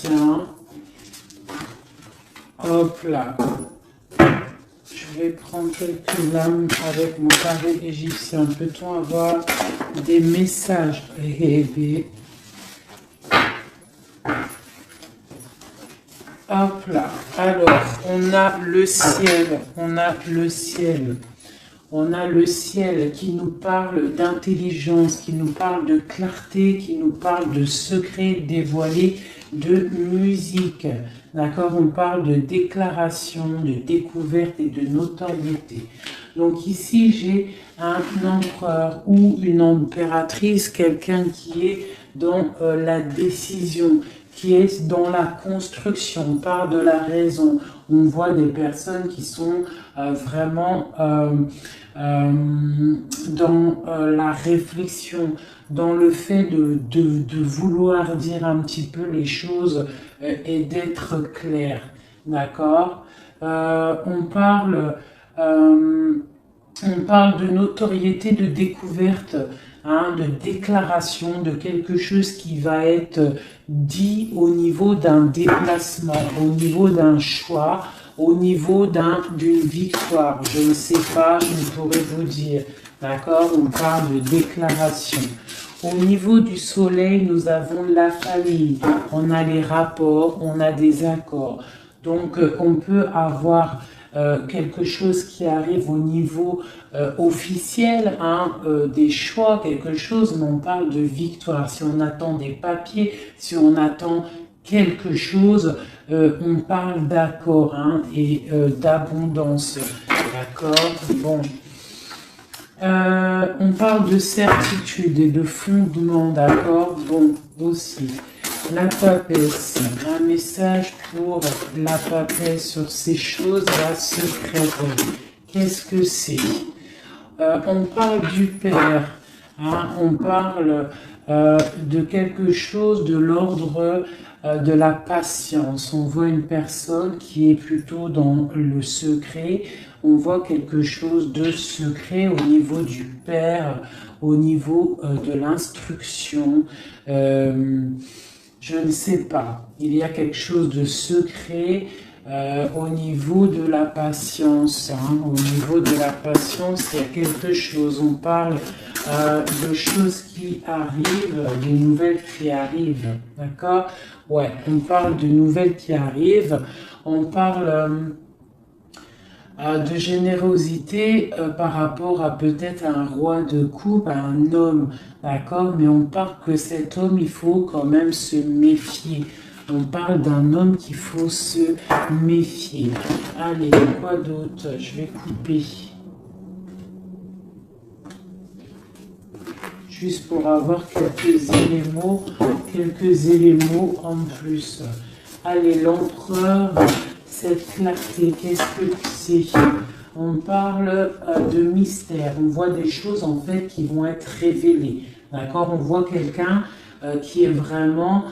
égyptien. Hop là. Je vais prendre quelques lames avec mon carré égyptien. Peut-on avoir des messages rêvés? Hop là. Alors, on a le ciel. On a le ciel. On a le ciel qui nous parle d'intelligence, qui nous parle de clarté, qui nous parle de secrets dévoilés, de musique. D'accord? On parle de déclaration, de découverte et de notoriété. Donc ici, j'ai un empereur ou une impératrice, quelqu'un qui est dans la décision, qui est dans la construction, on parle de la raison. On voit des personnes qui sont vraiment dans la réflexion, dans le fait de vouloir dire un petit peu les choses et d'être clair. D'accord? On parle de notoriété, de découverte, hein, de déclaration, de quelque chose qui va être dit au niveau d'un déplacement, au niveau d'un choix, au niveau d'une victoire. Je ne sais pas, je ne pourrais vous dire. D'accord? On parle de déclaration. Au niveau du soleil, nous avons la famille, on a les rapports, on a des accords. Donc, on peut avoir quelque chose qui arrive au niveau officiel, hein, des choix, quelque chose, mais on parle de victoire. Si on attend des papiers, si on attend quelque chose, on parle d'accord, hein, et d'abondance. D'accord? Bon. On parle de certitude et de fondement, d'accord? Bon, aussi. La papesse, un message pour la papesse sur ces choses-là secrètes. Qu'est-ce que c'est? On parle du Père, hein? On parle de quelque chose de l'ordre de la patience. On voit une personne qui est plutôt dans le secret. On voit quelque chose de secret au niveau du Père, au niveau de l'instruction. Je ne sais pas. Il y a quelque chose de secret au niveau de la patience. Hein. Au niveau de la patience, il y a quelque chose. On parle de choses qui arrivent, des nouvelles qui arrivent. D'accord? Ouais, on parle de nouvelles qui arrivent. On parle de générosité par rapport à peut-être un roi de coupe, à un homme, d'accord? Mais on parle que cet homme, il faut quand même se méfier. On parle d'un homme qu'il faut se méfier. Allez, quoi d'autre? Je vais couper. Juste pour avoir quelques éléments en plus. Allez, l'empereur, cette clarté, qu'est-ce que c'est? On parle de mystère, on voit des choses en fait qui vont être révélées. D'accord? On voit quelqu'un qui est vraiment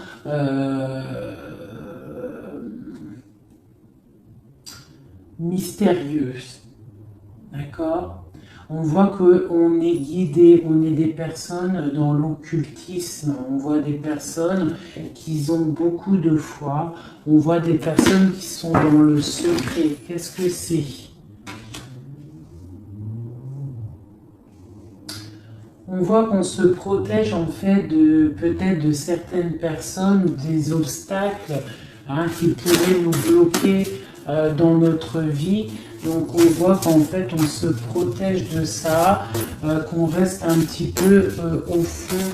mystérieuse. D'accord? On voit qu'on est guidé, on est des personnes dans l'occultisme, on voit des personnes qui ont beaucoup de foi, on voit des personnes qui sont dans le secret. Qu'est-ce que c'est? On voit qu'on se protège en fait de peut-être de certaines personnes, des obstacles, hein, qui pourraient nous bloquer dans notre vie. Donc on voit qu'en fait on se protège de ça, qu'on reste un petit peu au fond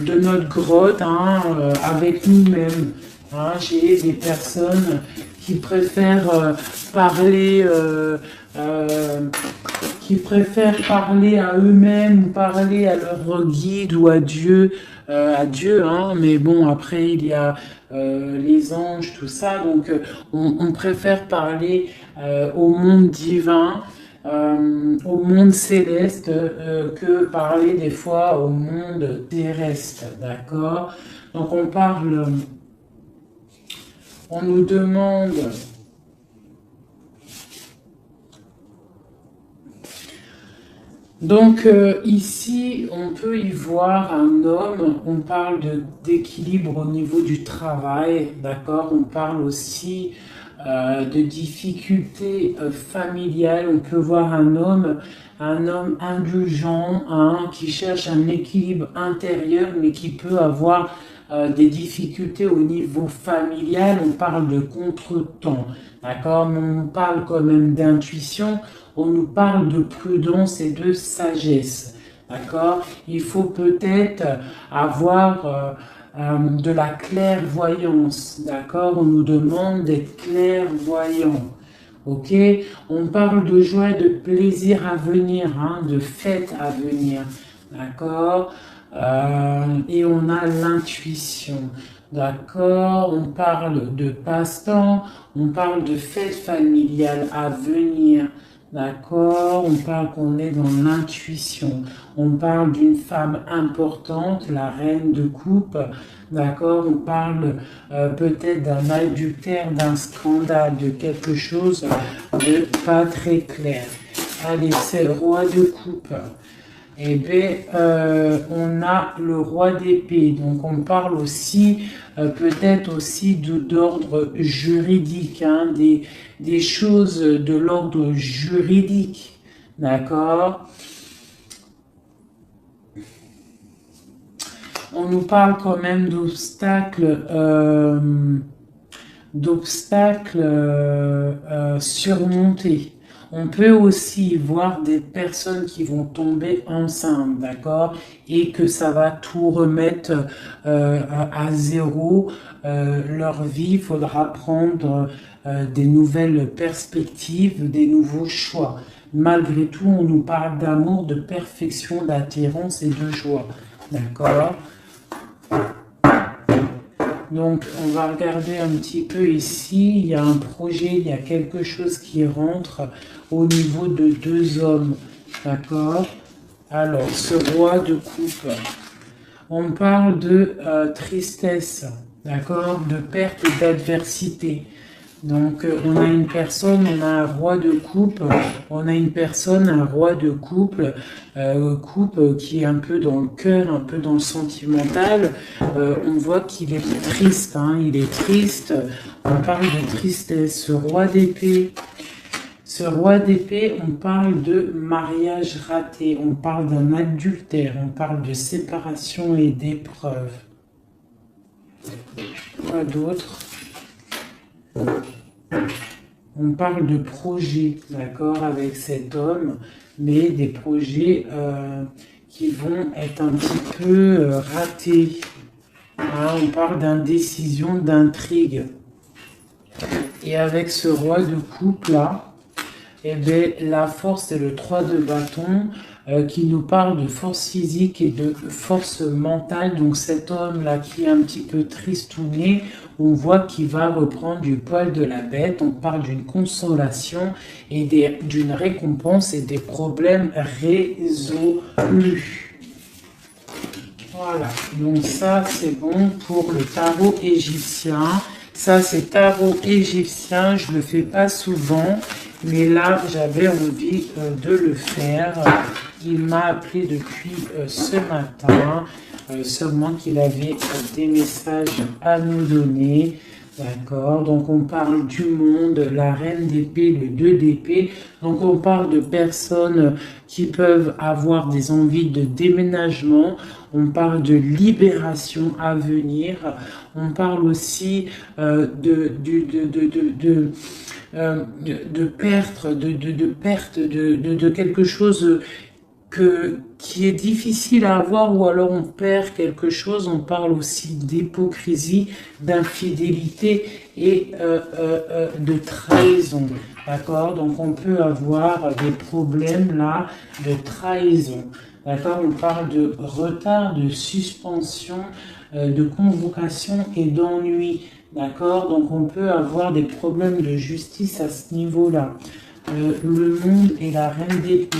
de notre grotte, hein, avec nous-mêmes. Hein. J'ai des personnes qui préfèrent parler à eux-mêmes, ou parler à leur guide ou à Dieu, hein, mais bon, après il y a les anges, tout ça, donc on préfère parler au monde divin, au monde céleste, que parler des fois au monde terrestre, d'accord? Donc on nous demande Donc ici, on peut y voir un homme, on parle d'équilibre au niveau du travail, d'accord? On parle aussi de difficultés familiales. On peut voir un homme indulgent, hein, qui cherche un équilibre intérieur, mais qui peut avoir des difficultés au niveau familial. On parle de contretemps, d'accord? Mais on parle quand même d'intuition. On nous parle de prudence et de sagesse, d'accord? Il faut peut-être avoir de la clairvoyance, d'accord? On nous demande d'être clairvoyant, ok? On parle de joie, de plaisir à venir, hein, de fête à venir, d'accord? Et on a l'intuition. D'accord, on parle de passe-temps, on parle de fête familiale à venir. D'accord, on parle qu'on est dans l'intuition. On parle d'une femme importante, la reine de coupe. D'accord, on parle peut-être d'un adultère, d'un scandale, de quelque chose de pas très clair. Allez, c'est le roi de coupe. Eh bien, on a le roi d'épée. Donc, on parle aussi, peut-être aussi d'ordre juridique, hein, des choses de l'ordre juridique. D'accord? On nous parle quand même d'obstacles surmontés. On peut aussi voir des personnes qui vont tomber enceintes, d'accord, et que ça va tout remettre à zéro leur vie. Il faudra prendre des nouvelles perspectives, des nouveaux choix. Malgré tout, on nous parle d'amour, de perfection, d'attirance et de joie, d'accord. Donc, on va regarder un petit peu ici. Il y a un projet, il y a quelque chose qui rentre au niveau de deux hommes. D'accord? Alors, ce roi de coupe, on parle de tristesse, d'accord? De perte et d'adversité. Donc, on a une personne, on a un roi de coupe, on a une personne, un roi de couple, qui est un peu dans le cœur, un peu dans le sentimental. On voit qu'il est triste, hein, il est triste. On parle de tristesse. Ce roi d'épée, on parle de mariage raté, on parle d'un adultère, on parle de séparation et d'épreuve. Quoi d'autre? On parle de projets, d'accord, avec cet homme, mais des projets qui vont être un petit peu ratés. Hein, on parle d'indécision, d'intrigue. Et avec ce roi de coupe là, eh bien, la force, c'est le 3 de bâton qui nous parle de force physique et de force mentale. Donc cet homme-là qui est un petit peu tristouné, on voit qu'il va reprendre du poil de la bête. On parle d'une consolation et d'une récompense et des problèmes résolus. Voilà, donc ça c'est bon pour le tarot égyptien. Ça c'est tarot égyptien, je le fais pas souvent, mais là j'avais envie de le faire. Il m'a appelé depuis ce matin, seulement qu'il avait des messages à nous donner. D'accord, donc on parle du monde, la reine d'épée, le 2 d'épée. Donc on parle de personnes qui peuvent avoir des envies de déménagement. On parle de libération à venir. On parle aussi de perte de quelque chose qui est difficile à avoir, ou alors on perd quelque chose. On parle aussi d'hypocrisie, d'infidélité et de trahison. D'accord? Donc on peut avoir des problèmes là de trahison. D'accord? On parle de retard, de suspension, de convocation et d'ennui. D'accord? Donc on peut avoir des problèmes de justice à ce niveau-là. Le monde et la reine d'épée.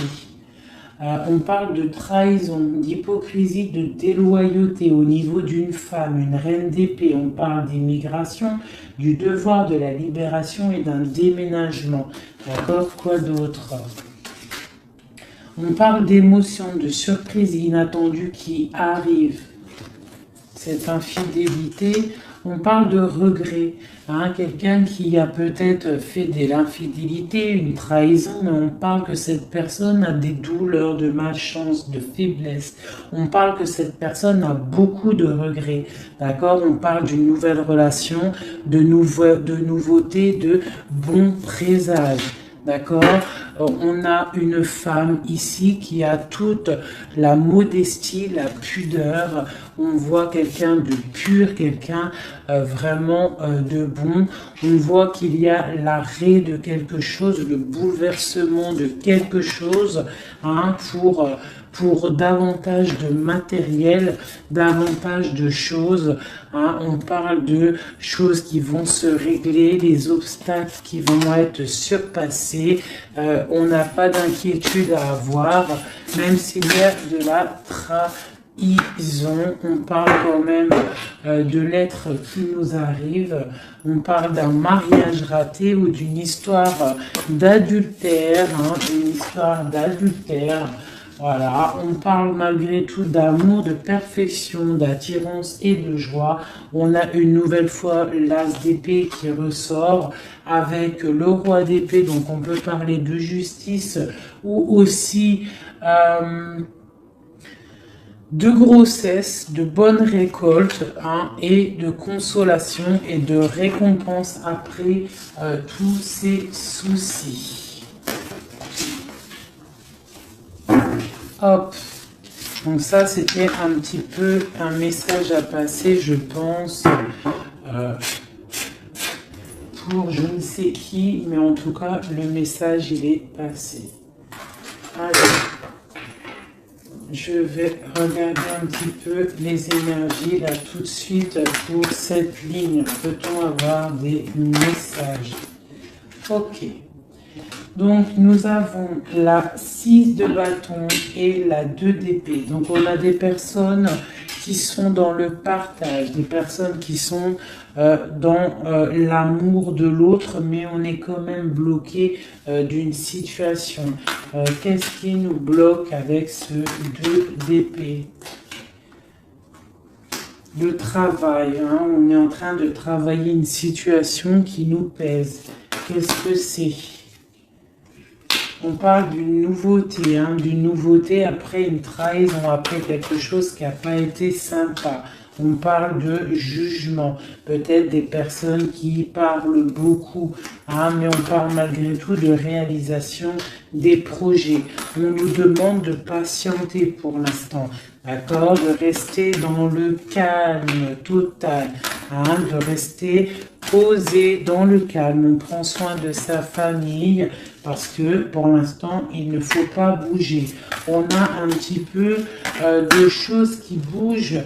On parle de trahison, d'hypocrisie, de déloyauté au niveau d'une femme, une reine d'épée. On parle d'immigration, du devoir de la libération et d'un déménagement. D'accord? Quoi d'autre? On parle d'émotions, de surprises inattendues qui arrivent. Cette infidélité, on parle de regret. Hein, quelqu'un qui a peut-être fait de l'infidélité, une trahison, mais on parle que cette personne a des douleurs, de malchance, de faiblesse. On parle que cette personne a beaucoup de regrets. D'accord? On parle d'une nouvelle relation, de nouveautés, de bons présages. D'accord? On a une femme ici qui a toute la modestie, la pudeur. On voit quelqu'un de pur, quelqu'un vraiment de bon. On voit qu'il y a l'arrêt de quelque chose, le bouleversement de quelque chose, hein, pour davantage de matériel, davantage de choses. Hein. On parle de choses qui vont se régler, des obstacles qui vont être surpassés. On n'a pas d'inquiétude à avoir, même s'il y a de la trahison. On parle quand même de l'être qui nous arrive. On parle d'un mariage raté ou d'une histoire d'adultère, hein, une histoire d'adultère. Voilà, on parle malgré tout d'amour, de perfection, d'attirance et de joie. On a une nouvelle fois l'as d'épée qui ressort avec le roi d'épée, donc on peut parler de justice ou aussi de grossesse, de bonne récolte, hein, et de consolation et de récompense après tous ces soucis. Hop, donc ça c'était un petit peu un message à passer, je pense, pour je ne sais qui, mais en tout cas le message il est passé. Allez, je vais regarder un petit peu les énergies là tout de suite pour cette ligne. Peut-on avoir des messages? Ok. Donc, nous avons la 6 de bâton et la 2 d'épée. Donc, on a des personnes qui sont dans le partage, des personnes qui sont dans l'amour de l'autre, mais on est quand même bloqué d'une situation. Qu'est-ce qui nous bloque avec ce 2 d'épée? Le travail, hein, on est en train de travailler une situation qui nous pèse. Qu'est-ce que c'est? On parle d'une nouveauté, hein, d'une nouveauté après une trahison, après quelque chose qui n'a pas été sympa. On parle de jugement, peut-être des personnes qui parlent beaucoup, hein, mais on parle malgré tout de réalisation des projets. On nous demande de patienter pour l'instant, d'accord, de rester dans le calme total, hein, de rester posé dans le calme. On prend soin de sa famille parce que pour l'instant, il ne faut pas bouger. On a un petit peu de choses qui bougent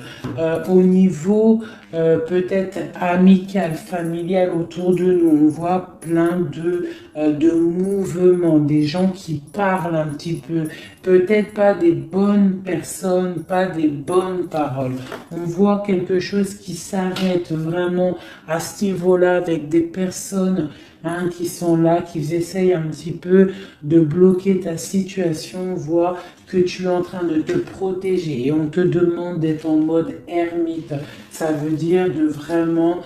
au niveau peut-être amical, familial autour de nous. On voit plein de mouvements, des gens qui parlent un petit peu, peut-être pas des bonnes personnes, pas des bonnes paroles. On voit quelque chose qui s'arrête vraiment à ce niveau-là avec des personnes, hein, qui sont là, qui essayent un petit peu de bloquer ta situation. On voit que tu es en train de te protéger et on te demande d'être en mode ermite. Ça veut dire de vraiment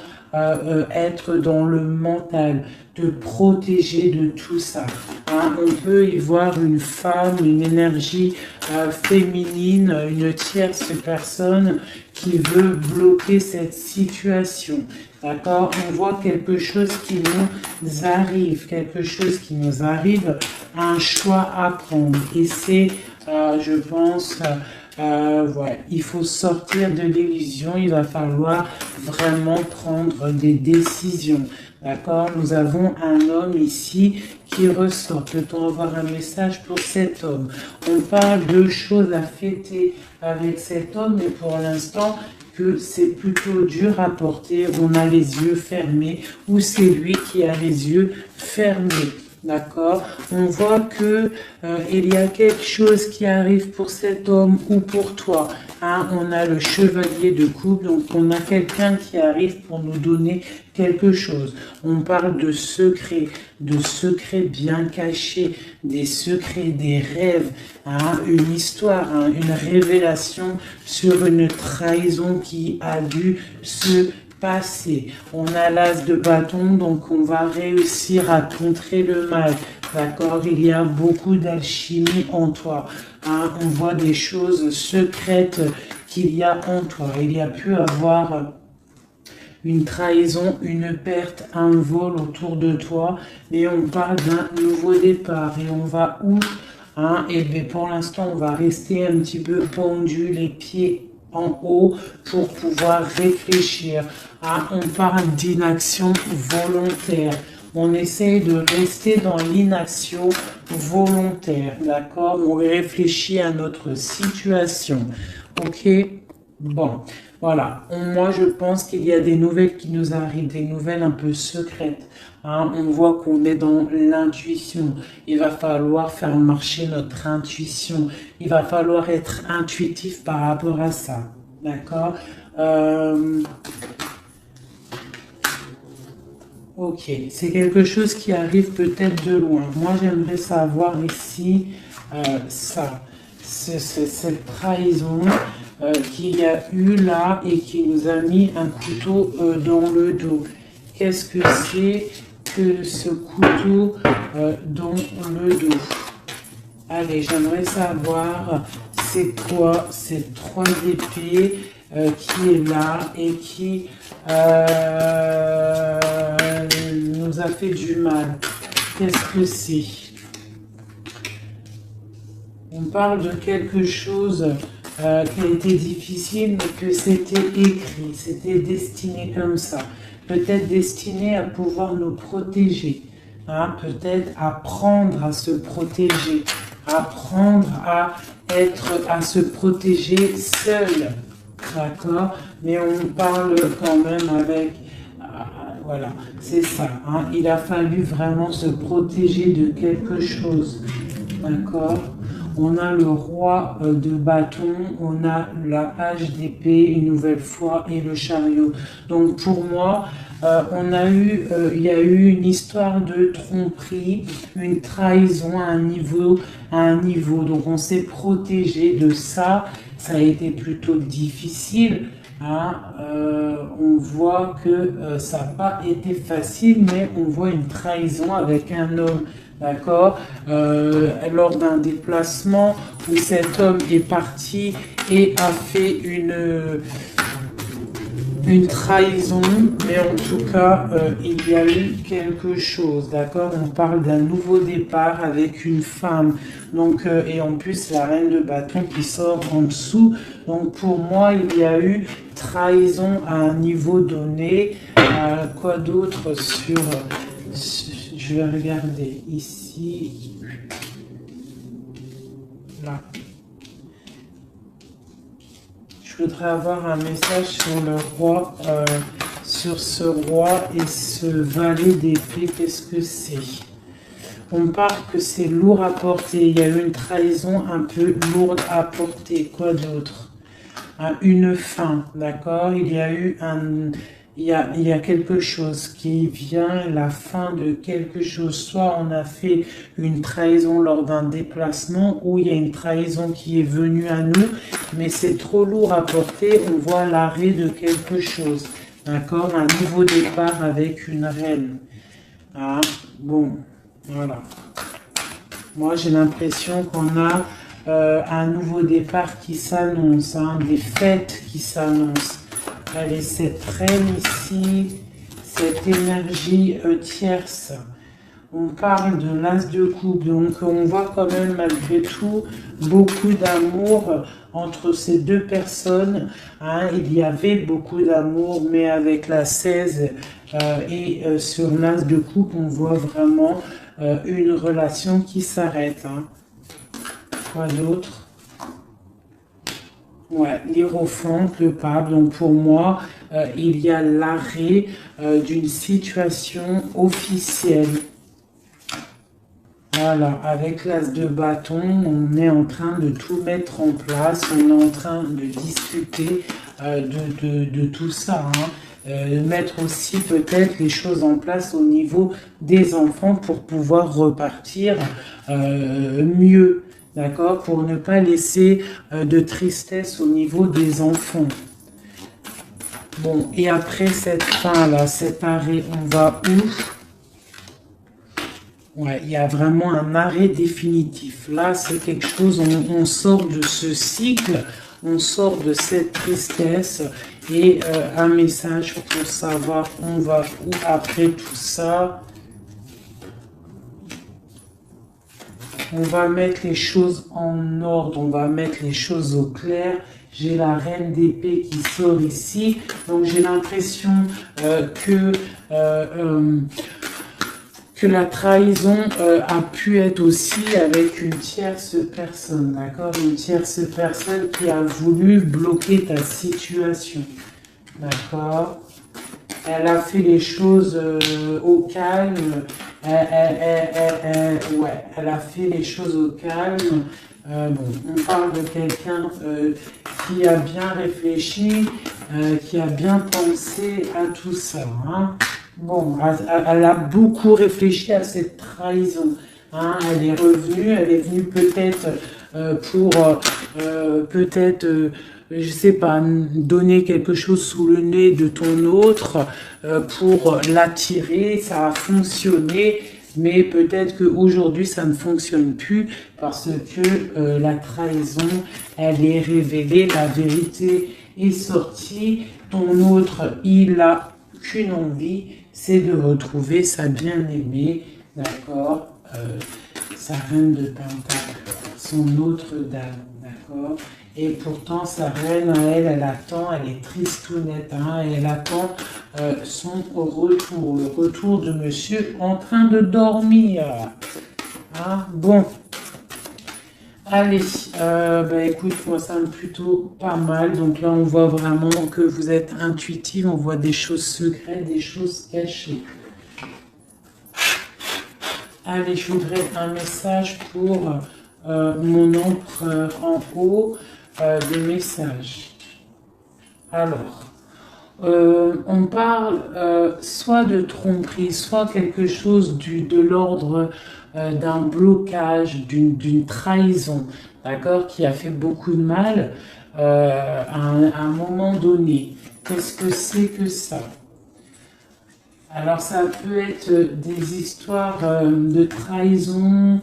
être dans le mental, te protéger de tout ça. Hein, on peut y voir une femme, une énergie féminine, une tierce personne qui veut bloquer cette situation. D'accord? On voit quelque chose qui nous arrive, un choix à prendre. Et c'est, je pense, ouais, il faut sortir de l'illusion, il va falloir vraiment prendre des décisions. D'accord? Nous avons un homme ici qui ressort. Peut-on avoir un message pour cet homme? On parle de choses à fêter avec cet homme, mais pour l'instant, que c'est plutôt dur à porter, on a les yeux fermés, ou c'est lui qui a les yeux fermés. D'accord? On voit que il y a quelque chose qui arrive pour cet homme ou pour toi. Hein? On a le chevalier de coupe, donc on a quelqu'un qui arrive pour nous donner quelque chose. On parle de secrets bien cachés, des secrets, des rêves, hein? Une histoire, hein? Une révélation sur une trahison qui a dû se passer. On a l'as de bâton, donc on va réussir à contrer le mal. D'accord? Il y a beaucoup d'alchimie en toi. Hein? On voit des choses secrètes qu'il y a en toi. Il y a pu avoir une trahison, une perte, un vol autour de toi, mais on parle d'un nouveau départ et on va où? Hein? Et bien pour l'instant, on va rester un petit peu pendu, les pieds en haut pour pouvoir réfléchir. Ah, on parle d'inaction volontaire. On essaye de rester dans l'inaction volontaire, d'accord? On réfléchit à notre situation, ok? Bon, voilà. Moi, je pense qu'il y a des nouvelles qui nous arrivent, des nouvelles un peu secrètes. Hein? On voit qu'on est dans l'intuition. Il va falloir faire marcher notre intuition. Il va falloir être intuitif par rapport à ça. D'accord? Ok, c'est quelque chose qui arrive peut-être de loin. Moi, j'aimerais savoir ici ça. Cette trahison qu'il y a eu là et qui nous a mis un couteau dans le dos. Qu'est-ce que c'est que ce couteau dans le dos? Allez, j'aimerais savoir c'est quoi cette 3 épées qui est là et qui nous a fait du mal. Qu'est-ce que c'est? On parle de quelque chose qui a été difficile, mais que c'était écrit, c'était destiné comme ça. Peut-être destiné à pouvoir nous protéger, hein? Peut-être apprendre à se protéger, apprendre à se protéger seul, d'accord? Mais on parle quand même avec, voilà, c'est ça, hein? Il a fallu vraiment se protéger de quelque chose, d'accord? On a le roi de bâton, on a la page d'épée une nouvelle fois et le chariot. Donc pour moi, il y a eu une histoire de tromperie, une trahison à un niveau. Donc on s'est protégé de ça. Ça a été plutôt difficile. Hein. On voit que ça n'a pas été facile, mais on voit une trahison avec un homme. D'accord, lors d'un déplacement où cet homme est parti et a fait une trahison, mais en tout cas, il y a eu quelque chose, d'accord? On parle d'un nouveau départ avec une femme, donc, et en plus la reine de bâton qui sort en dessous. Donc pour moi, il y a eu trahison à un niveau donné. Quoi d'autre sur... Je vais regarder ici, là. Je voudrais avoir un message sur le roi, sur ce roi et ce valet d'épée. Qu'est-ce que c'est? On parle que c'est lourd à porter. Il y a eu une trahison un peu lourde à porter. Quoi d'autre? Une fin, d'accord? Il y a eu il y a quelque chose qui vient, la fin de quelque chose. Soit on a fait une trahison lors d'un déplacement, ou il y a une trahison qui est venue à nous, mais c'est trop lourd à porter, on voit l'arrêt de quelque chose. D'accord? Un nouveau départ avec une reine. Ah, bon, voilà. Moi, j'ai l'impression qu'on a un nouveau départ qui s'annonce, hein, des fêtes qui s'annoncent. Allez, cette reine ici, cette énergie tierce. On parle de l'as de coupe, donc on voit quand même malgré tout beaucoup d'amour entre ces deux personnes. Hein. Il y avait beaucoup d'amour, mais avec la 16 et sur l'as de coupe, on voit vraiment une relation qui s'arrête. Hein. Quoi d'autre? Ouais, l'Hiérophante, le pape. Donc pour moi, il y a l'arrêt d'une situation officielle. Voilà, avec l'as de bâton, on est en train de tout mettre en place, on est en train de discuter de tout ça, mettre aussi peut-être les choses en place au niveau des enfants pour pouvoir repartir mieux, d'accord, pour ne pas laisser de tristesse au niveau des enfants. Bon, et après cette fin-là, cet arrêt, on va où? Ouais, il y a vraiment un arrêt définitif. Là, c'est quelque chose, on sort de ce cycle, on sort de cette tristesse et un message pour savoir on va où après tout ça. On va mettre les choses en ordre, on va mettre les choses au clair. J'ai la reine d'épée qui sort ici, donc j'ai l'impression que la trahison a pu être aussi avec une tierce personne, d'accord? Une tierce personne qui a voulu bloquer ta situation, d'accord? Elle a fait les choses au calme, elle a fait les choses au calme. Bon, on parle de quelqu'un qui a bien réfléchi, qui a bien pensé à tout ça, hein. Bon, elle a beaucoup réfléchi à cette trahison, hein. Elle est venue peut-être pour je sais pas, donner quelque chose sous le nez de ton autre pour l'attirer, ça a fonctionné, mais peut-être qu'aujourd'hui ça ne fonctionne plus parce que la trahison, elle est révélée, la vérité est sortie, ton autre, il a qu'une envie, c'est de retrouver sa bien-aimée, d'accord, sa reine de Pentacle, son autre dame, d'accord. Et pourtant, sa reine, elle attend, elle est tristounette, hein, elle attend son retour, le retour de monsieur en train de dormir. Hein, bon. Allez, écoute, moi ça me plutôt pas mal. Donc là, on voit vraiment que vous êtes intuitive, on voit des choses secrètes, des choses cachées. Allez, je voudrais un message pour mon empereur en haut, des messages. Alors, on parle soit de tromperie, soit quelque chose de l'ordre d'un blocage, d'une trahison, d'accord, qui a fait beaucoup de mal à un moment donné. Qu'est-ce que c'est que ça? Alors ça peut être des histoires de trahison,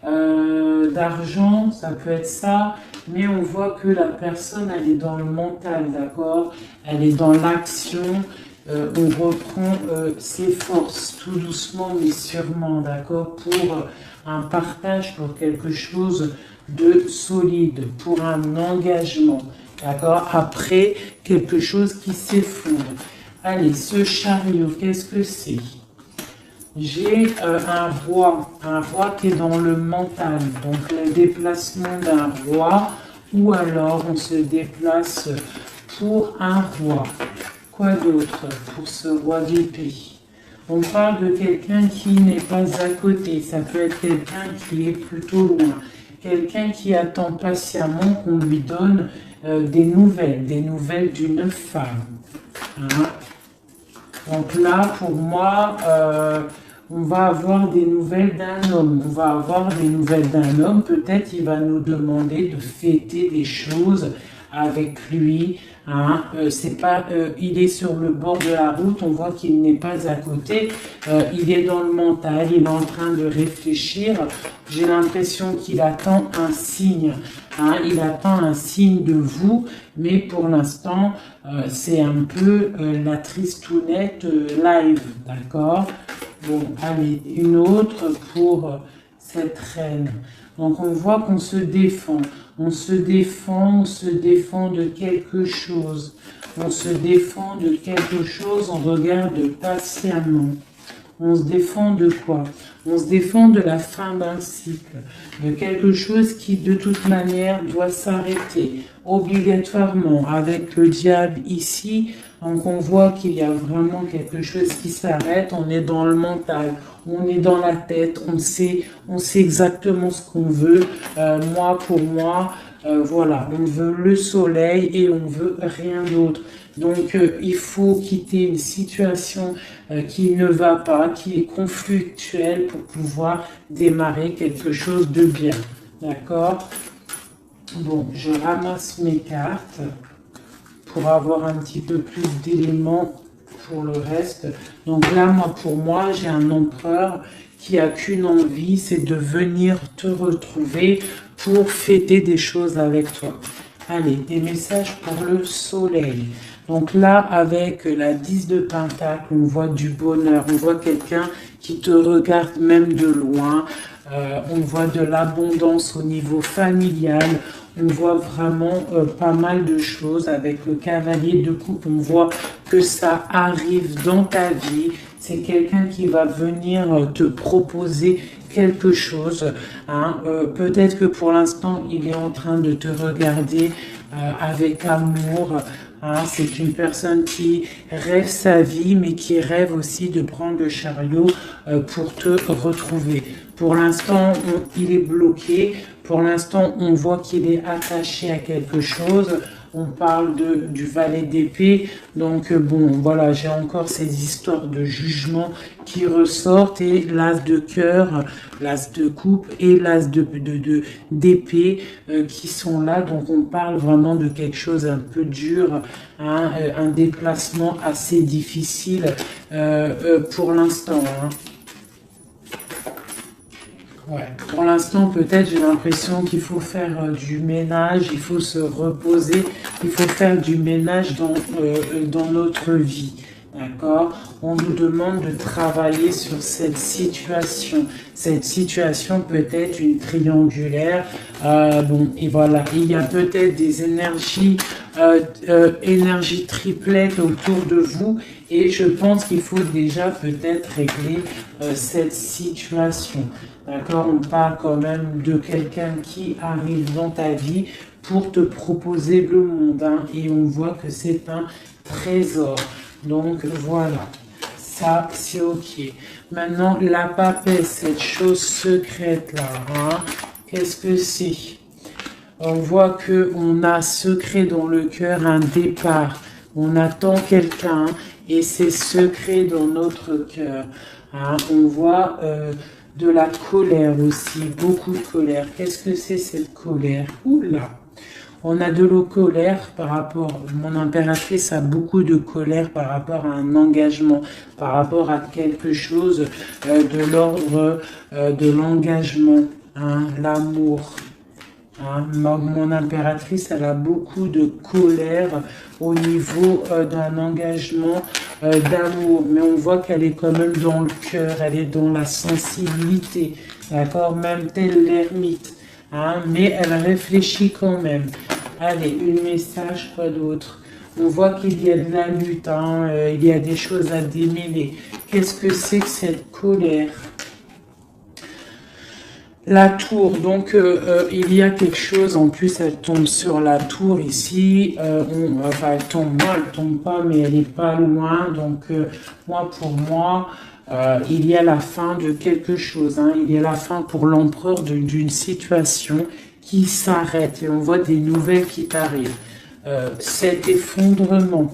d'argent, ça peut être ça, mais on voit que la personne, elle est dans le mental, d'accord? Elle est dans l'action, on reprend ses forces, tout doucement mais sûrement, d'accord? Pour un partage, pour quelque chose de solide, pour un engagement, d'accord? Après, quelque chose qui s'effondre. Allez, ce chariot, qu'est-ce que c'est? J'ai un roi qui est dans le mental, donc le déplacement d'un roi, ou alors on se déplace pour un roi. Quoi d'autre pour ce roi d'épée? On parle de quelqu'un qui n'est pas à côté, ça peut être quelqu'un qui est plutôt loin, quelqu'un qui attend patiemment qu'on lui donne des nouvelles d'une femme. Hein? Donc là, pour moi, on va avoir des nouvelles d'un homme. On va avoir des nouvelles d'un homme. Peut-être il va nous demander de fêter des choses avec lui. Hein. C'est pas, il est sur le bord de la route. On voit qu'il n'est pas à côté. Il est dans le mental. Il est en train de réfléchir. J'ai l'impression qu'il attend un signe. Hein. Il attend un signe de vous. Mais pour l'instant, c'est un peu la tristounette live. D'accord? Bon, allez, une autre pour cette reine. Donc on voit qu'on se défend. On se défend de quelque chose. On se défend de quelque chose, on regarde patiemment. On se défend de quoi? On se défend de la fin d'un cycle, de quelque chose qui de toute manière doit s'arrêter, obligatoirement. Avec le diable ici, Donc on voit qu'il y a vraiment quelque chose qui s'arrête, on est dans le mental, on est dans la tête, on sait exactement ce qu'on veut. Moi, pour moi, voilà, on veut le soleil et on veut rien d'autre. Donc il faut quitter une situation qui ne va pas, qui est conflictuelle pour pouvoir démarrer quelque chose de bien. D'accord? Bon, je ramasse mes cartes pour avoir un petit peu plus d'éléments pour le reste. Donc là, moi, pour moi, j'ai un empereur qui a qu'une envie, c'est de venir te retrouver pour fêter des choses avec toi. Allez, des messages pour le soleil. Donc là, avec la 10 de Pentacle, on voit du bonheur, on voit quelqu'un qui te regarde même de loin, on voit de l'abondance au niveau familial, on voit vraiment pas mal de choses avec le cavalier de coupe, on voit que ça arrive dans ta vie, c'est quelqu'un qui va venir te proposer quelque chose. Hein. Peut-être que pour l'instant, il est en train de te regarder avec amour. Hein. C'est une personne qui rêve sa vie, mais qui rêve aussi de prendre le chariot pour te retrouver. Pour l'instant, il est bloqué. Pour l'instant, on voit qu'il est attaché à quelque chose. On parle du valet d'épée. Donc, bon, voilà, j'ai encore ces histoires de jugement qui ressortent. Et l'as de cœur, l'as de coupe et l'as d'épée qui sont là. Donc, on parle vraiment de quelque chose un peu dur, hein, un déplacement assez difficile pour l'instant. Hein. Ouais. Pour l'instant, peut-être, j'ai l'impression qu'il faut faire du ménage, il faut se reposer, il faut faire du ménage dans notre vie. D'accord? On nous demande de travailler sur cette situation. Cette situation peut être une triangulaire. Bon, et voilà. Il y a peut-être des énergies triplettes autour de vous. Et je pense qu'il faut déjà peut-être régler cette situation. D'accord? On parle quand même de quelqu'un qui arrive dans ta vie pour te proposer le monde. Hein, et on voit que c'est un trésor. Donc voilà, ça c'est ok. Maintenant, la papesse, cette chose secrète là, hein, qu'est-ce que c'est? On voit que on a secret dans le cœur un départ. On attend quelqu'un et c'est secret dans notre cœur. Hein. On voit de la colère aussi, beaucoup de colère. Qu'est-ce que c'est cette colère? Oula! On a de la colère par rapport, mon impératrice a beaucoup de colère par rapport à un engagement, par rapport à quelque chose de l'ordre de l'engagement, hein, l'amour. Hein. Mon impératrice, elle a beaucoup de colère au niveau d'un engagement d'amour, mais on voit qu'elle est quand même dans le cœur, elle est dans la sensibilité, d'accord, même tel l'ermite. Hein, mais elle réfléchit quand même. Allez, un message, quoi d'autre? On voit qu'il y a de la lutte, hein, il y a des choses à démêler. Qu'est-ce que c'est que cette colère? La tour, donc il y a quelque chose, en plus elle tombe sur la tour ici, enfin elle tombe, moi elle tombe pas, mais elle est pas loin, donc moi pour moi, il y a la fin de quelque chose, hein. Il y a la fin pour l'empereur d'une situation qui s'arrête et on voit des nouvelles qui arrivent. Cet effondrement.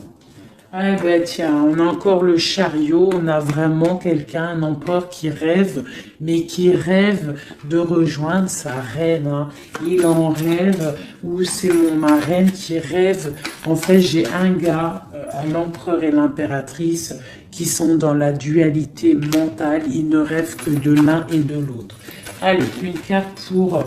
Ah ben tiens, on a encore le chariot, on a vraiment quelqu'un, un empereur qui rêve, mais qui rêve de rejoindre sa reine. Hein. Il en rêve, ou c'est ma reine qui rêve. En fait, j'ai un gars, l'empereur et l'impératrice, qui sont dans la dualité mentale. Ils ne rêvent que de l'un et de l'autre. Allez, une carte pour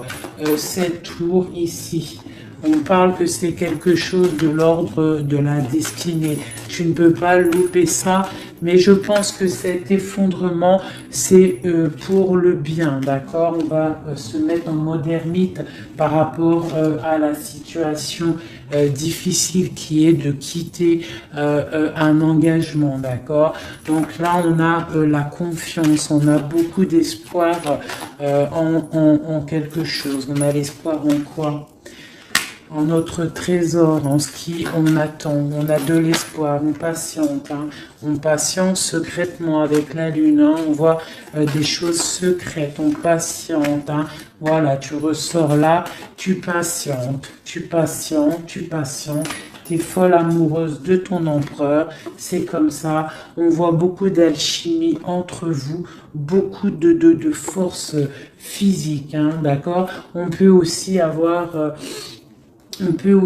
cette tour ici. On parle que c'est quelque chose de l'ordre de la destinée. Je ne peux pas louper ça, mais je pense que cet effondrement, c'est pour le bien, d'accord? On va se mettre en mode ermite par rapport à la situation difficile qui est de quitter un engagement, d'accord? Donc là, on a la confiance, on a beaucoup d'espoir en quelque chose. On a l'espoir en quoi? en notre trésor, en ce qui on attend. On a de l'espoir, on patiente, hein. On patiente secrètement avec la lune, hein. On voit des choses secrètes, on patiente, hein. Voilà, tu ressors là, tu patientes, tu patientes, tu patientes. T'es folle amoureuse de ton empereur, c'est comme ça. On voit beaucoup d'alchimie entre vous, beaucoup de force physique, hein, d'accord? On peut aussi avoir... on peut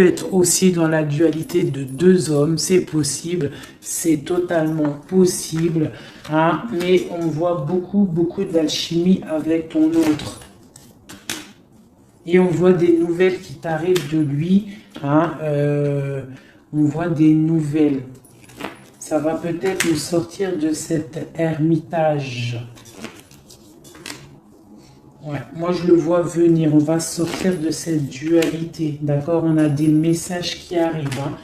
être aussi dans la dualité de deux hommes, c'est possible, c'est totalement possible, hein, mais on voit beaucoup d'alchimie avec ton autre. Et on voit des nouvelles qui t'arrivent de lui, hein, on voit des nouvelles. Ça va peut-être nous sortir de cet ermitage. Ouais, moi je le vois venir, on va sortir de cette dualité, d'accord? On a des messages qui arrivent, hein.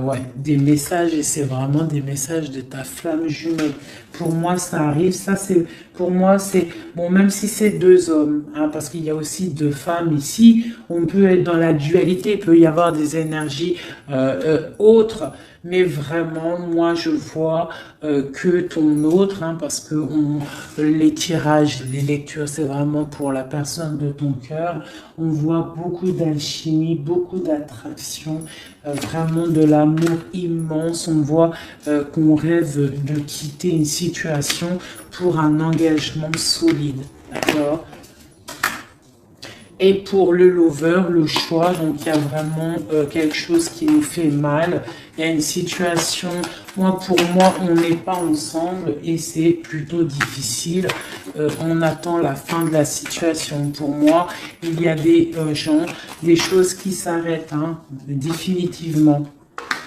Ouais, des messages, et c'est vraiment des messages de ta flamme jumelle. Pour moi, ça arrive, ça c'est, pour moi c'est, bon, même si c'est deux hommes, hein, parce qu'il y a aussi deux femmes ici, on peut être dans la dualité, il peut y avoir des énergies autres, mais vraiment, moi, je vois que ton autre, hein, parce que les tirages, les lectures, c'est vraiment pour la personne de ton cœur. On voit beaucoup d'alchimie, beaucoup d'attraction, vraiment de l'amour immense. On voit qu'on rêve de quitter une situation pour un engagement solide, d'accord? Et pour le lover, le choix, donc il y a vraiment quelque chose qui nous fait mal. Il y a une situation, pour moi, on n'est pas ensemble et c'est plutôt difficile. On attend la fin de la situation. Pour moi, il y a des gens, des choses qui s'arrêtent, hein, définitivement.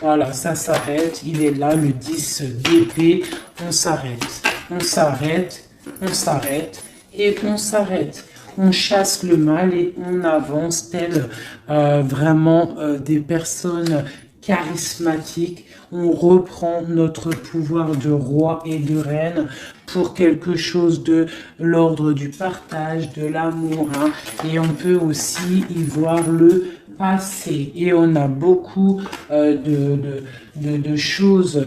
Voilà, ça s'arrête. Il est là, le 10 d'épée. On s'arrête, on s'arrête, on s'arrête et on s'arrête. On chasse le mal et on avance tel vraiment des personnes charismatiques. On reprend notre pouvoir de roi et de reine pour quelque chose de l'ordre du partage, de l'amour, hein. Et on peut aussi y voir le passé. Et on a beaucoup de choses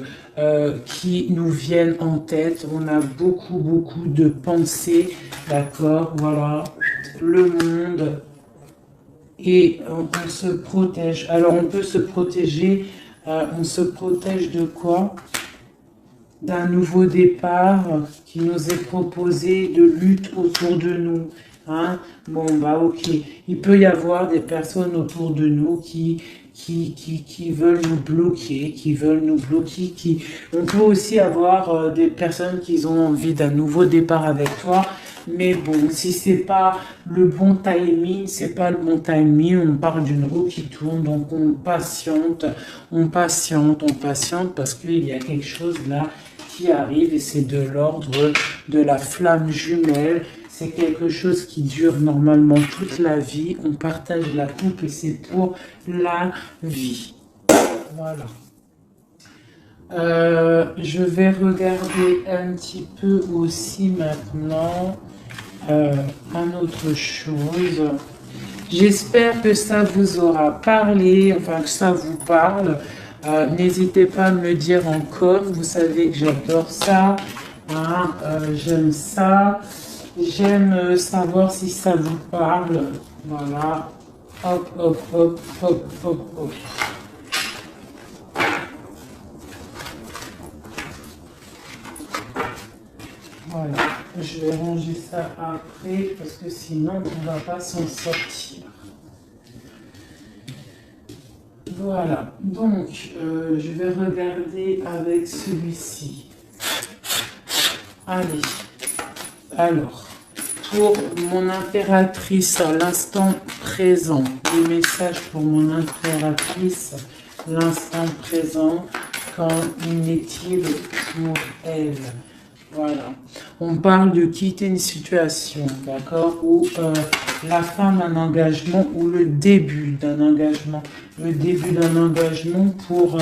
qui nous viennent en tête. On a beaucoup de pensées, d'accord, voilà, le monde, et on se protège. Alors on peut se protéger, on se protège de quoi? D'un nouveau départ qui nous est proposé, de lutte autour de nous. Hein? Bon, bah ok. Il peut y avoir des personnes autour de nous qui veulent nous bloquer, On peut aussi avoir des personnes qui ont envie d'un nouveau départ avec toi. Mais bon, si c'est pas le bon timing, on parle d'une roue qui tourne, donc on patiente parce qu'il y a quelque chose là qui arrive et c'est de l'ordre de la flamme jumelle. C'est quelque chose qui dure normalement toute la vie. On partage la coupe et c'est pour la vie. Voilà. Je vais regarder un petit peu aussi maintenant un autre chose. J'espère que ça vous aura parlé, enfin que ça vous parle. N'hésitez pas à me dire en com, vous savez que j'adore ça, hein, j'aime ça, j'aime savoir si ça vous parle. Voilà, hop, hop, hop, hop, hop, hop. Voilà, je vais ranger ça après parce que sinon on ne va pas s'en sortir. Voilà, donc je vais regarder avec celui-ci. Allez, alors, pour mon impératrice à l'instant présent, des messages pour mon impératrice, l'instant présent, qu'en est-il pour elle? Voilà, on parle de quitter une situation, d'accord, ou la fin d'un engagement ou le début d'un engagement. Le début d'un engagement pour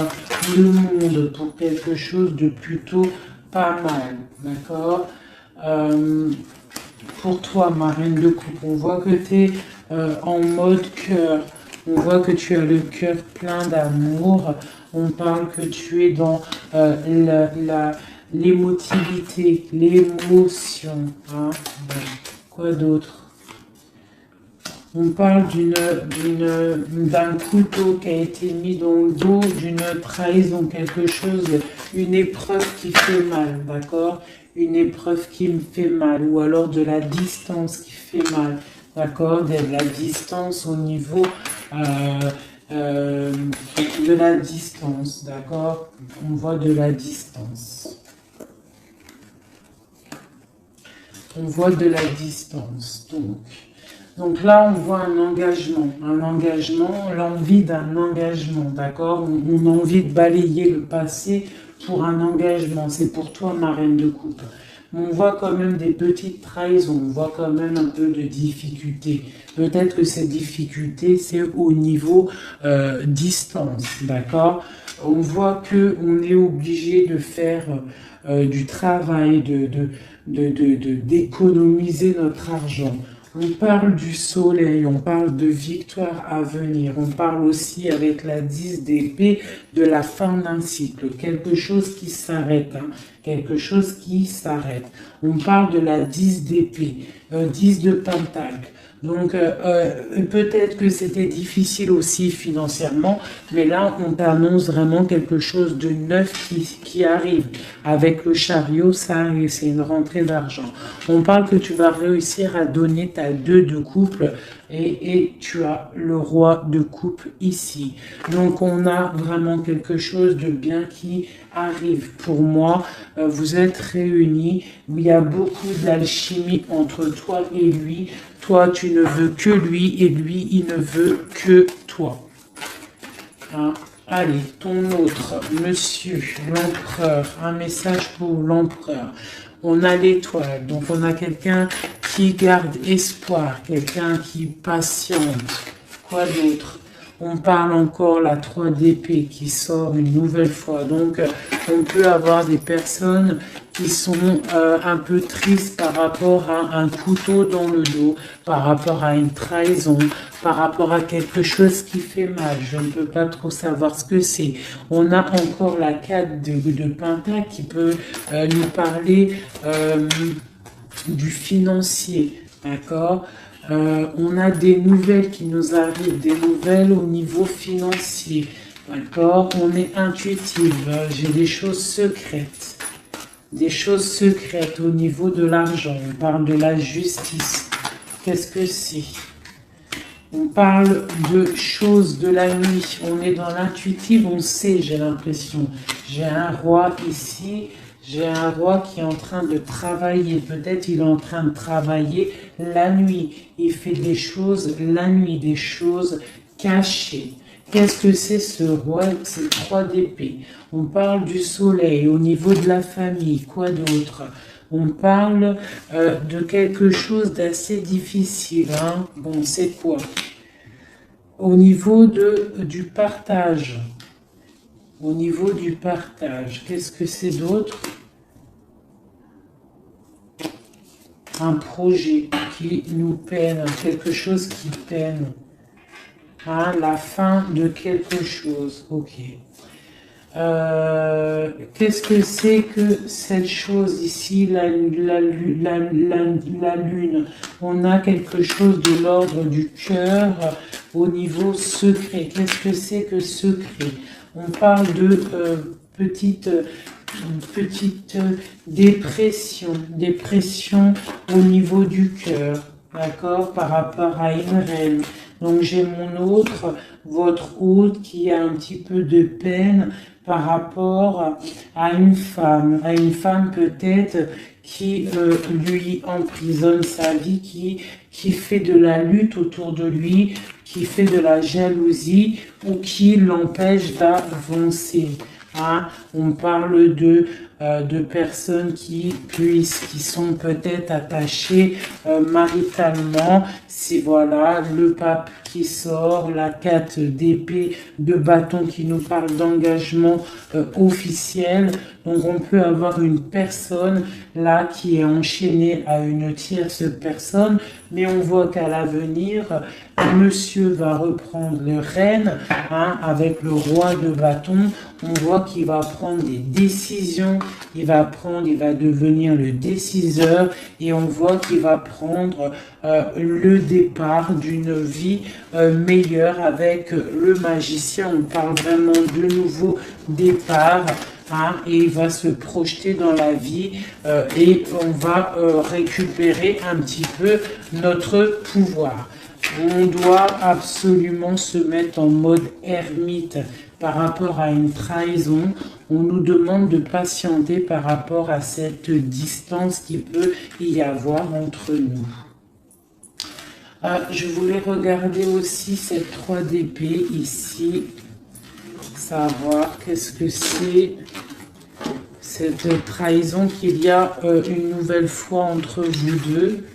le monde, pour quelque chose de plutôt pas mal, d'accord. pour toi, ma reine de coupe. On voit que tu es en mode cœur. On voit que tu as le cœur plein d'amour. On parle que tu es dans l'émotivité, l'émotion. Hein. Bon. Quoi d'autre? On parle d'un couteau qui a été mis dans le dos, d'une trahison, quelque chose, une épreuve qui fait mal, d'accord? Une épreuve qui me fait mal, ou alors de la distance qui fait mal, d'accord? De la distance au niveau de la distance, d'accord? On voit de la distance. On voit de la distance, donc là, on voit un engagement, l'envie d'un engagement, d'accord? On a envie de balayer le passé pour un engagement. C'est pour toi, ma reine de coupe. On voit quand même des petites trahisons, on voit quand même un peu de difficultés. Peut-être que ces difficultés, c'est au niveau distance, d'accord? On voit que on est obligé de faire du travail, d'économiser notre argent. On parle du soleil, on parle de victoire à venir, on parle aussi avec la 10 d'épée de la fin d'un cycle, quelque chose qui s'arrête, hein, quelque chose qui s'arrête. On parle de la 10 d'épée, 10 de pentacle. Donc peut-être que c'était difficile aussi financièrement, mais là on t'annonce vraiment quelque chose de neuf qui arrive. Avec le chariot, ça arrive, c'est une rentrée d'argent. On parle que tu vas réussir à donner ta 2 de couple et tu as le roi de coupe ici. Donc on a vraiment quelque chose de bien qui arrive. Pour moi, vous êtes réunis, il y a beaucoup d'alchimie entre toi et lui. Toi, tu ne veux que lui et lui, il ne veut que toi. Hein? Allez, ton autre, monsieur, l'empereur, un message pour l'empereur. On a l'étoile, donc on a quelqu'un qui garde espoir, quelqu'un qui patiente. Quoi d'autre? On parle encore la 3 d'épée qui sort une nouvelle fois. Donc, on peut avoir des personnes qui sont un peu tristes par rapport à un couteau dans le dos, par rapport à une trahison, par rapport à quelque chose qui fait mal. Je ne peux pas trop savoir ce que c'est. On a encore la 4 de pentacle qui peut nous parler du financier, d'accord? On a des nouvelles qui nous arrivent, des nouvelles au niveau financier, d'accord? On est intuitive, j'ai des choses secrètes au niveau de l'argent. On parle de la justice. Qu'est-ce que c'est? On parle de choses de la nuit. On est dans l'intuitive, on sait, j'ai l'impression. J'ai un roi ici. J'ai un roi qui est en train de travailler. Peut-être il est en train de travailler la nuit. Il fait des choses la nuit, des choses cachées. Qu'est-ce que c'est ce roi? C'est 3 d'épée. On parle du soleil au niveau de la famille. Quoi d'autre? On parle de quelque chose d'assez difficile. Hein? Bon, c'est quoi? Au niveau du partage. Au niveau du partage, qu'est-ce que c'est d'autre? Un projet qui nous peine, quelque chose qui peine. Hein, la fin de quelque chose, ok. Qu'est-ce que c'est que cette chose ici, la lune? On a quelque chose de l'ordre du cœur au niveau secret. Qu'est-ce que c'est que secret? On parle de petite dépression au niveau du cœur, d'accord, par rapport à une reine. Donc j'ai mon autre, votre hôte qui a un petit peu de peine par rapport à une femme peut-être qui lui emprisonne sa vie, qui fait de la lutte autour de lui, qui fait de la jalousie ou qui l'empêche d'avancer. Hein? On parle de de personnes qui sont peut-être attachées maritalement. C'est voilà le pape qui sort, la 4 d'épée, de bâton qui nous parle d'engagement officiel. Donc on peut avoir une personne là qui est enchaînée à une tierce personne, mais on voit qu'à l'avenir, monsieur va reprendre le règne avec le roi de bâton. On voit qu'il va prendre des décisions, il va devenir le déciseur et on voit qu'il va prendre le départ d'une vie meilleure avec le magicien. On parle vraiment de nouveau départ. Et il va se projeter dans la vie et on va récupérer un petit peu notre pouvoir. On doit absolument se mettre en mode ermite par rapport à une trahison. On nous demande de patienter par rapport à cette distance qui peut y avoir entre nous. Je voulais regarder aussi cette 3 d'épée ici, savoir qu'est-ce que c'est cette trahison qu'il y a une nouvelle fois entre vous deux.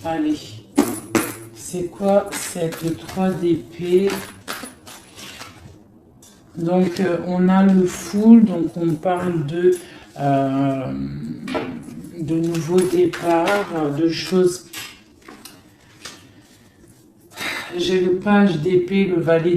Allez, c'est quoi cette 3 d'épée? Donc on a le Fool, donc on parle de nouveaux départs, de choses. J'ai le page d'épée, le valet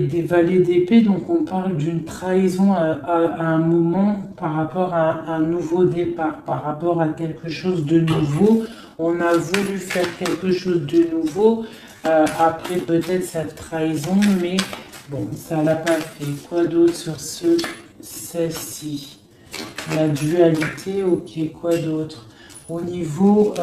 d'épée, donc on parle d'une trahison à un moment par rapport à un nouveau départ, par rapport à quelque chose de nouveau. On a voulu faire quelque chose de nouveau après peut-être cette trahison, mais bon, ça l'a pas fait. Quoi d'autre sur celle-ci? La dualité, ok, quoi d'autre? Au niveau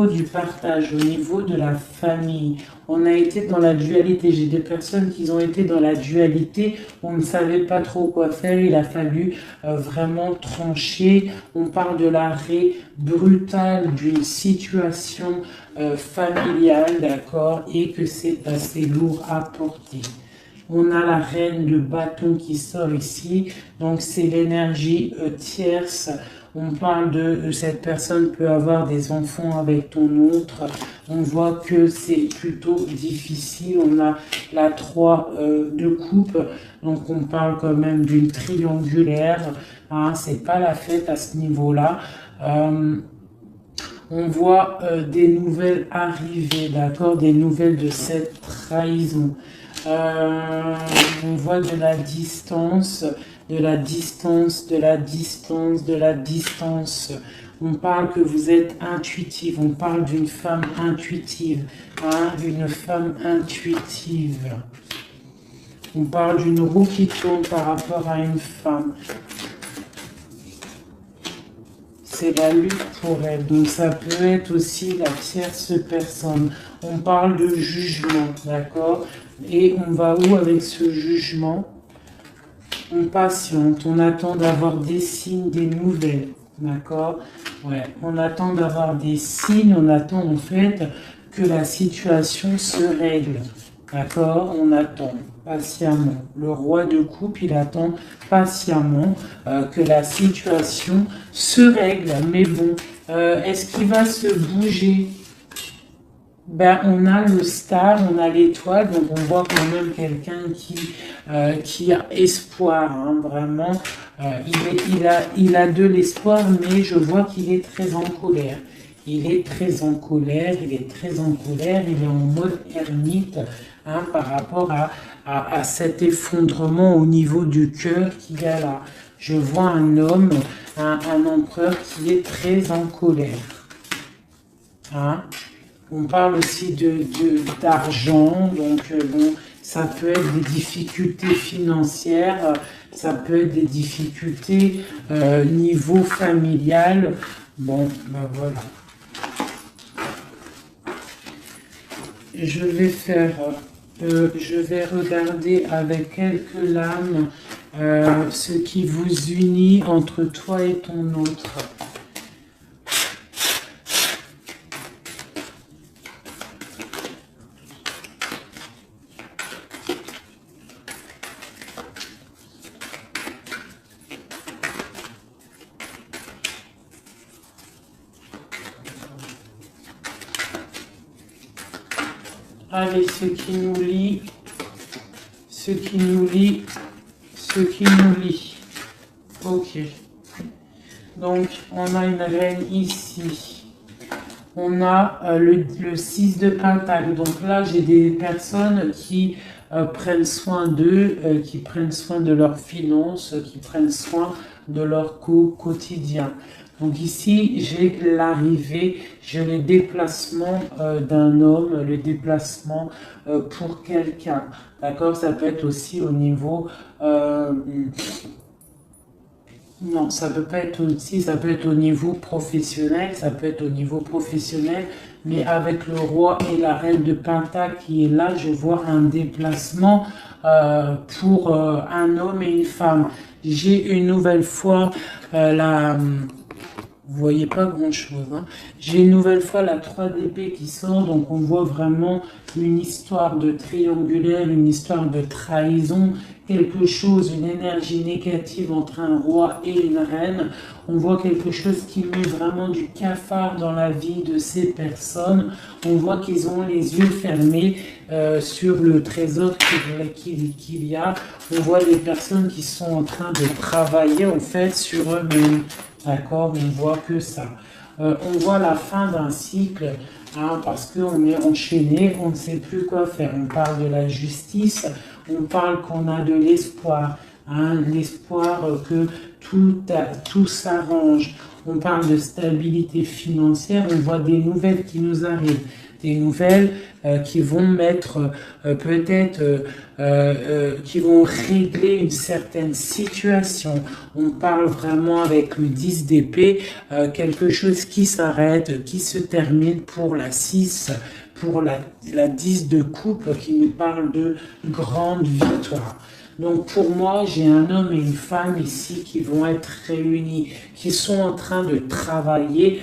du partage, au niveau de la famille, on a été dans la dualité. J'ai des personnes qui ont été dans la dualité, on ne savait pas trop quoi faire, il a fallu vraiment trancher. On parle de l'arrêt brutal d'une situation familiale, d'accord, et que c'est assez lourd à porter. On a la reine de bâton qui sort ici, donc c'est l'énergie tierce. On parle de cette personne peut avoir des enfants avec ton autre. On voit que c'est plutôt difficile. On a la 3 de coupe, donc on parle quand même d'une triangulaire. C'est pas la fête à ce niveau-là. On voit des nouvelles arriver, d'accord, des nouvelles de cette trahison. On voit de la distance, de la distance, de la distance, de la distance. On parle que vous êtes intuitive, on parle d'une femme intuitive, d'une femme intuitive. On parle d'une roue qui tourne par rapport à une femme. C'est la lutte pour elle, donc ça peut être aussi la tierce personne. On parle de jugement, d'accord? Et on va où avec ce jugement? On patiente, on attend d'avoir des signes, des nouvelles, d'accord? Ouais, on attend d'avoir des signes, on attend en fait que la situation se règle, d'accord? On attend patiemment. Le roi de coupe, il attend patiemment que la situation se règle. Mais bon, est-ce qu'il va se bouger? Ben, on a le star, on a l'étoile, donc on voit quand même quelqu'un qui a espoir, vraiment. Il a de l'espoir, mais je vois qu'il est très en colère. Il est très en colère, il est très en colère, il est en mode ermite par rapport à cet effondrement au niveau du cœur qu'il y a là. Je vois un homme, un empereur qui est très en colère. On parle aussi d'argent, donc bon, ça peut être des difficultés financières, ça peut être des difficultés niveau familial. Bon, ben voilà. Je vais regarder avec quelques lames ce qui vous unit entre toi et ton autre. Allez, ce qui nous lie, ce qui nous lie, ce qui nous lie. Ok. Donc, on a une reine ici. On a le 6 de Pentacle. Donc là, j'ai des personnes qui prennent soin d'eux, qui prennent soin de leurs finances, qui prennent soin de leur quotidien. Donc ici, j'ai l'arrivée, j'ai le déplacement d'un homme, le déplacement pour quelqu'un. D'accord? Ça peut être aussi au niveau... non, ça peut pas être aussi, ça peut être au niveau professionnel, ça peut être au niveau professionnel, mais avec le roi et la reine de Pentacle qui est là, je vois un déplacement pour un homme et une femme. J'ai une nouvelle fois vous voyez pas grand chose, hein. J'ai une nouvelle fois la 3 d'épée qui sort, donc on voit vraiment une histoire de triangulaire, une histoire de trahison, quelque chose, une énergie négative entre un roi et une reine. On voit quelque chose qui met vraiment du cafard dans la vie de ces personnes. On voit qu'ils ont les yeux fermés sur le trésor qu'il y a. On voit des personnes qui sont en train de travailler en fait sur eux-mêmes. D'accord, on voit que ça. On voit la fin d'un cycle, hein, parce qu'on est enchaîné, on ne sait plus quoi faire. On parle de la justice, on parle qu'on a de l'espoir, hein, l'espoir que tout s'arrange. On parle de stabilité financière, on voit des nouvelles qui nous arrivent. Des nouvelles qui vont mettre peut-être, qui vont régler une certaine situation. On parle vraiment avec le 10 d'épée, quelque chose qui s'arrête, qui se termine pour la 6, pour la 10 de coupe qui nous parle de grande victoire. Donc pour moi, j'ai un homme et une femme ici qui vont être réunis, qui sont en train de travailler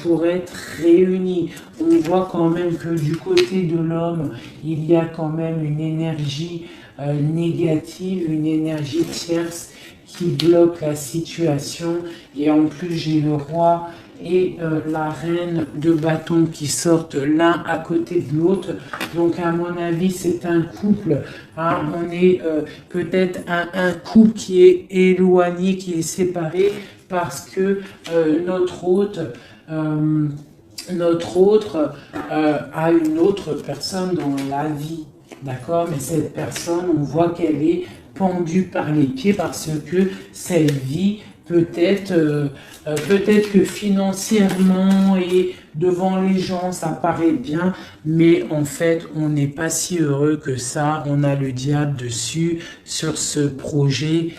pour être réunis. On voit quand même que du côté de l'homme, il y a quand même une énergie négative, une énergie tierce qui bloque la situation. Et en plus, j'ai le roi et la reine de bâton qui sortent l'un à côté de l'autre. Donc à mon avis, c'est un couple. Hein, on est peut-être un couple qui est éloigné, qui est séparé parce que notre hôte a une autre personne dans la vie. D'accord? Mais cette personne, on voit qu'elle est pendue par les pieds parce que cette vie peut-être que financièrement et devant les gens, ça paraît bien, mais en fait, on n'est pas si heureux que ça. On a le diable dessus sur ce projet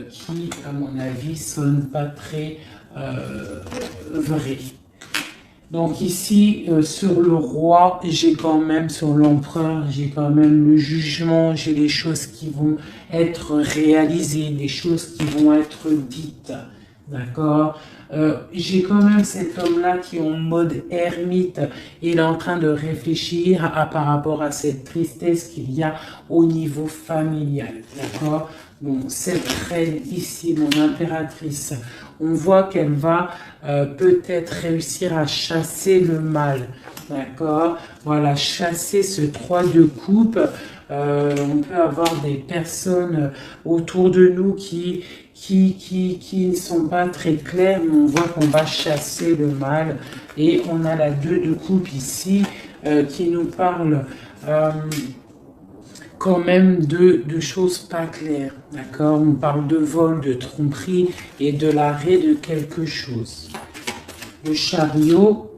qui, à mon avis, sonne pas très vrai. Donc ici, sur le roi, j'ai quand même, sur l'empereur, j'ai quand même le jugement, j'ai les choses qui vont être réalisées, des choses qui vont être dites. D'accord? J'ai quand même cet homme-là qui est en mode ermite. Il est en train de réfléchir par rapport à cette tristesse qu'il y a au niveau familial. D'accord? Bon, cette reine ici, mon impératrice, on voit qu'elle va peut-être réussir à chasser le mal. D'accord? Voilà, chasser ce 3 de coupe. On peut avoir des personnes autour de nous qui ne sont pas très claires, mais on voit qu'on va chasser le mal. Et on a la 2 de coupe ici qui nous parle quand même de choses pas claires. D'accord? On parle de vol, de tromperie et de l'arrêt de quelque chose. Le chariot,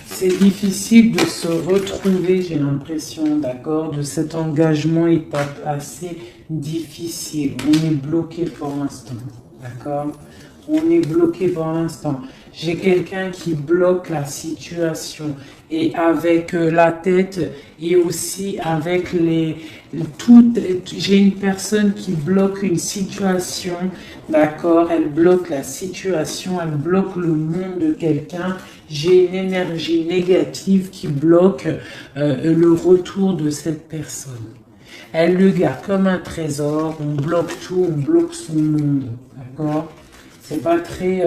c'est difficile de se retrouver, j'ai l'impression, d'accord? De cet engagement est assez difficile. On est bloqué pour l'instant, d'accord? On est bloqué pour l'instant. J'ai quelqu'un qui bloque la situation et avec la tête et aussi avec j'ai une personne qui bloque une situation, d'accord? Elle bloque la situation, elle bloque le monde de quelqu'un. J'ai une énergie négative qui bloque le retour de cette personne. Elle le garde comme un trésor, on bloque tout, on bloque son monde, d'accord? C'est pas très...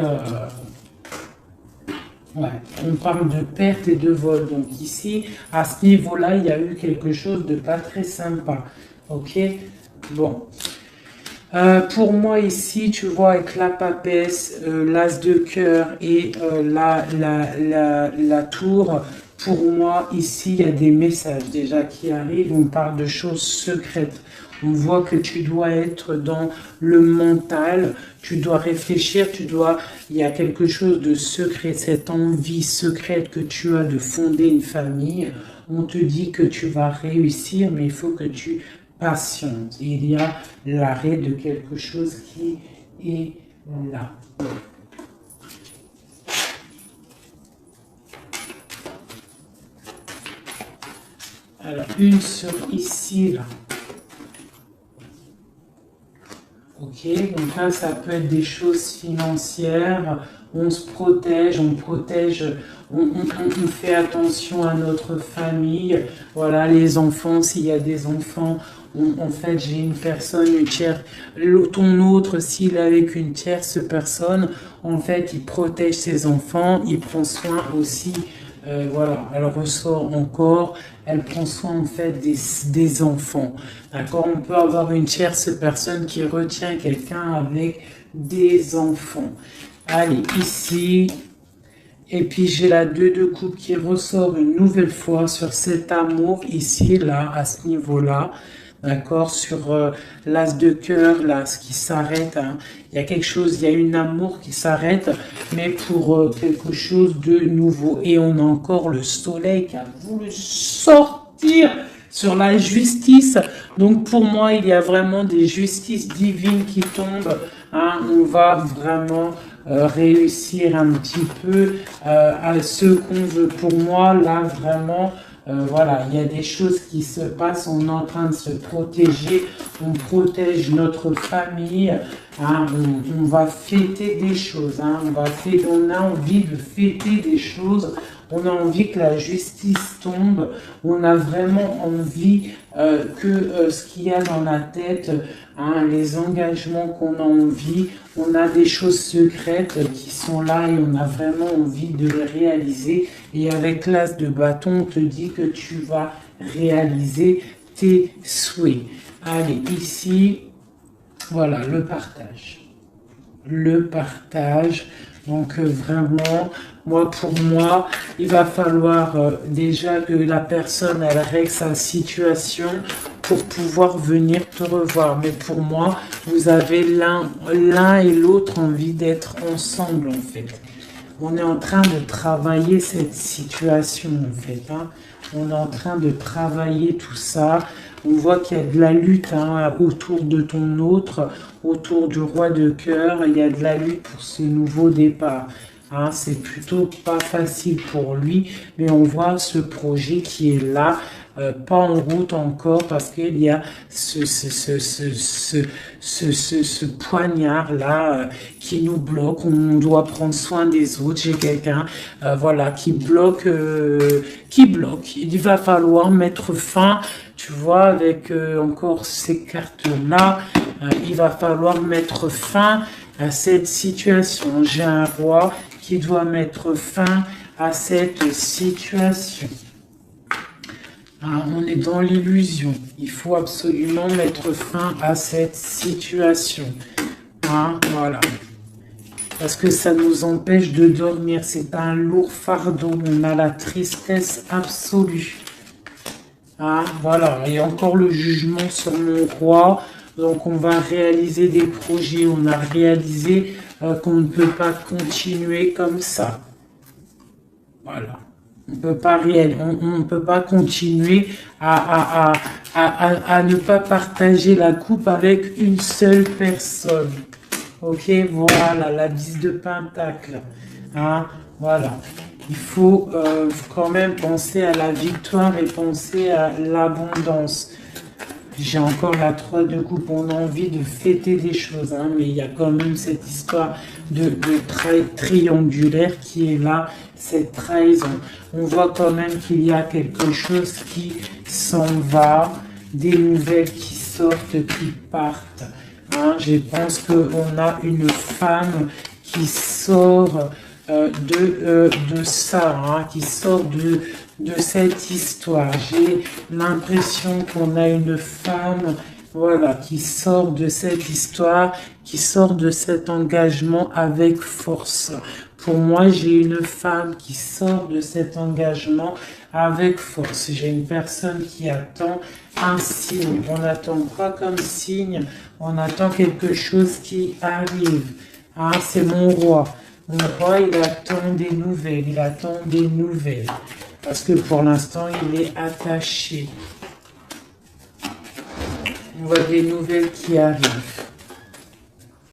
Ouais, on parle de perte et de vol. Donc ici, à ce niveau-là, il y a eu quelque chose de pas très sympa. Ok? Bon. Pour moi ici, tu vois, avec la papesse, l'as de cœur et la tour, pour moi ici, il y a des messages déjà qui arrivent. On parle de choses secrètes. On voit que tu dois être dans le mental, tu dois réfléchir, il y a quelque chose de secret, cette envie secrète que tu as de fonder une famille. On te dit que tu vas réussir, mais il faut que tu patientes. Il y a l'arrêt de quelque chose qui est là. Alors, une sur ici, là. Ok, donc là, ça peut être des choses financières. On se protège, on fait attention à notre famille. Voilà, les enfants, s'il y a des enfants, en fait, j'ai une personne, une tierce, ton autre, s'il est avec une tierce personne, en fait, il protège ses enfants, il prend soin aussi. Voilà, elle ressort encore, elle prend soin en fait des enfants. D'accord? On peut avoir une tierce personne qui retient quelqu'un avec des enfants. Allez, ici. Et puis j'ai la 2 de coupe qui ressort une nouvelle fois sur cet amour ici, là, à ce niveau-là. D'accord, sur l'as de cœur, là, ce qui s'arrête. Hein. Il y a quelque chose, il y a une amour qui s'arrête, mais pour quelque chose de nouveau. Et on a encore le soleil qui a voulu sortir sur la justice. Donc pour moi, il y a vraiment des justices divines qui tombent. Hein. On va vraiment réussir un petit peu à ce qu'on veut. Pour moi, là, vraiment... voilà, il y a des choses qui se passent, on est en train de se protéger, on protège notre famille, hein, on va fêter des choses, hein, on a envie de fêter des choses, on a envie que la justice tombe, on a vraiment envie que ce qu'il y a dans la tête, hein, les engagements qu'on a envie, on a des choses secrètes qui sont là et on a vraiment envie de les réaliser. Et avec l'as de bâton, on te dit que tu vas réaliser tes souhaits. Allez, ici, voilà, le partage. Le partage. Donc vraiment, pour moi, il va falloir déjà que la personne, elle règle sa situation pour pouvoir venir te revoir. Mais pour moi, vous avez l'un et l'autre envie d'être ensemble, en fait. On est en train de travailler cette situation, en fait. Hein. On est en train de travailler tout ça. On voit qu'il y a de la lutte hein, autour de ton autre, autour du roi de cœur. Il y a de la lutte pour ce nouveau départ. Hein, c'est plutôt pas facile pour lui, mais on voit ce projet qui est là, pas en route encore, parce qu'il y a ce poignard-là qui nous bloque. On doit prendre soin des autres. J'ai quelqu'un voilà, qui bloque. Il va falloir mettre fin, tu vois, avec encore ces cartes-là, il va falloir mettre fin à cette situation. J'ai un roi qui doit mettre fin à cette situation. On est dans l'illusion. Il faut absolument mettre fin à cette situation. Voilà. Parce que ça nous empêche de dormir. C'est un lourd fardeau. On a la tristesse absolue. Voilà. Et encore le jugement sur mon roi. Donc on va réaliser des projets. On a réalisé qu'on ne peut pas continuer comme ça. Voilà. On ne peut pas continuer à ne pas partager la coupe avec une seule personne. Ok, voilà, la 10 de pentacle. Voilà. Il faut quand même penser à la victoire et penser à l'abondance. J'ai encore la 3 de coupe, on a envie de fêter des choses, hein, mais il y a quand même cette histoire de triangulaire qui est là, cette trahison. On voit quand même qu'il y a quelque chose qui s'en va, des nouvelles qui sortent, qui partent. Je pense qu'on a une femme qui sort de ça, hein, qui sort de cette histoire. J'ai l'impression qu'on a une femme, voilà, qui sort de cette histoire, qui sort de cet engagement avec force. Pour moi, j'ai une femme qui sort de cet engagement avec force. J'ai une personne qui attend un signe. On n'attend pas comme signe, on attend quelque chose qui arrive. Ah, c'est mon roi. Mon roi, il attend des nouvelles, il attend des nouvelles. Parce que pour l'instant, il est attaché. On voit des nouvelles qui arrivent.